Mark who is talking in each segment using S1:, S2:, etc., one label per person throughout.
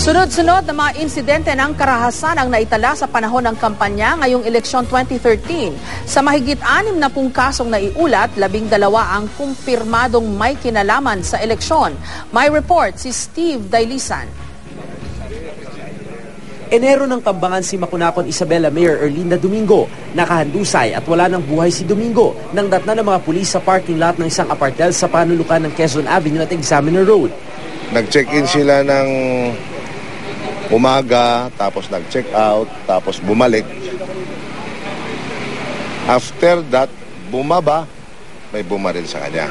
S1: Sunod-sunod na mga insidente ng karahasan ang naitala sa panahon ng kampanya ngayong eleksyon 2013. Sa mahigit 60 kasong naiulat, 12 ang kumpirmadong may kinalaman sa eleksyon. May report si Steve Dailisan.
S2: Enero ng tambangan si Makunakon Isabela Mayor Erlinda Domingo. Nakahandusay at wala ng buhay si Domingo nang datna ng mga pulis sa parking lot ng isang apartel sa panulukan ng Quezon Avenue at Examiner Road.
S3: Nag-check-in sila ng umaga, tapos nag-check out, tapos bumalik. After that, bumaba, may bumaril sa kanya.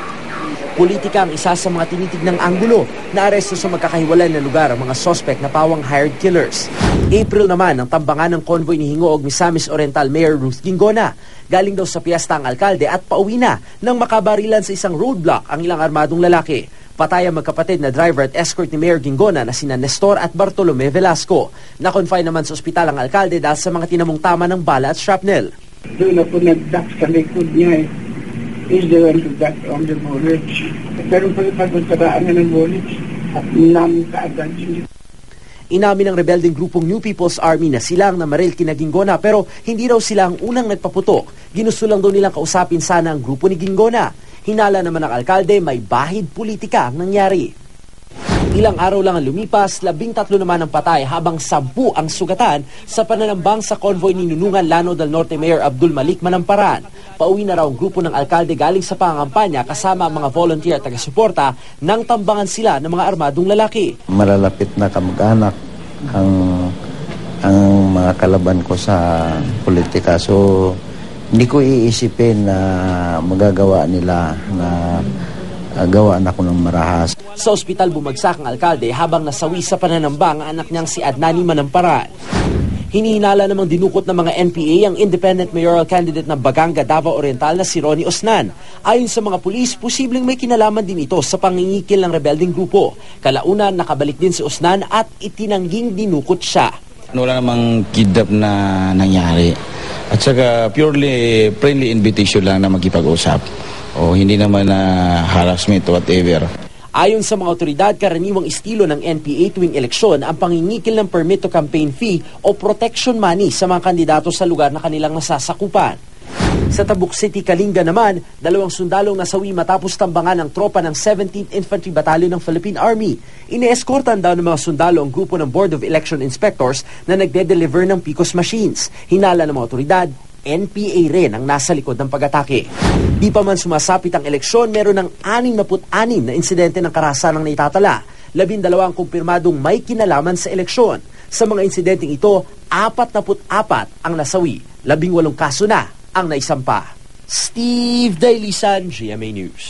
S2: Politika ang isa sa mga tinitignang anggulo na aresto sa magkakahiwalay na lugar ang mga suspect na pawang hired killers. April naman ang tambangan ng convoy ni Hingoog Misamis Oriental Mayor Ruth Gingona. Galing daw sa piyesta ang alkalde at pauwi na nang makabarilan sa isang roadblock ang ilang armadong lalaki. Patay ang magkapatid na driver at escort ni Mayor Gingona na sina Nestor at Bartolome Velasco. Na-confine naman sa ospital ang alkalde dahil sa mga tinamong tama ng bala at shrapnel.
S4: Doon ako nag-duck sa likod niya eh. He's the one to duck on the bullets. Pero pagpuntaraan ng bullets, namin kaagad yun.
S2: Inamin ng rebelding grupong New People's Army na silang namaril kina Gingona pero hindi raw sila ang unang nagpaputok. Ginusto lang daw nilang kausapin sana ang grupo ni Gingona. Hinala naman ng alkalde, may bahid politika ang nangyari. Ilang araw lang ang lumipas, 13 naman ang patay habang 10 ang sugatan sa pananambang sa convoy ni Nunungan Lano del Norte Mayor Abdul Malik Manamparan. Pauwi na raw ang grupo ng alkalde galing sa pangangampanya kasama ang mga volunteer at taga-suporta nang tambangan sila ng mga armadong lalaki.
S5: Malalapit na kamag-anak ang mga kalaban ko sa politika. So, hindi ko iisipin na magagawa nila na gawaan ako ng marahas.
S2: Sa ospital bumagsak ang alkalde habang nasawi sa pananambang ang anak niyang si Adnani Manamparan. Hinihinala namang dinukot ng mga NPA ang independent mayoral candidate ng Baganga, Davao Oriental na si Ronnie Osnan. Ayon sa mga pulis, posibleng may kinalaman din ito sa pangingikil ng rebelding grupo. Kalaunan, nakabalik din si Osnan at itinangging dinukot siya.
S6: Wala namang kidnap na nangyari. At saka purely friendly invitation lang na magkipag-usap. O hindi naman na harassment or whatever.
S2: Ayon sa mga otoridad, karaniwang estilo ng NPA tuwing eleksyon ang pangingikil ng permit to campaign fee o protection money sa mga kandidato sa lugar na kanilang nasasakupan. Sa Tabuk City, Kalinga naman, 2 sundalong nasawi matapos tambangan ng tropa ng 17th Infantry Battalion ng Philippine Army. Ine-escortan daw ng mga sundalo ang grupo ng Board of Election Inspectors na nagde-deliver ng PICOS machines. Hinala ng mga otoridad, NPA rin ang nasa likod ng pag-atake. Di pa man sumasapit ang eleksyon, meron ng 66 na insidente ng karahasan ang naitatala. 12 ang kumpirmadong may kinalaman sa eleksyon. Sa mga insidenteng ito, 44 ang nasawi. 18 kaso na ang naisampa. Steve Dailisan, GMA News.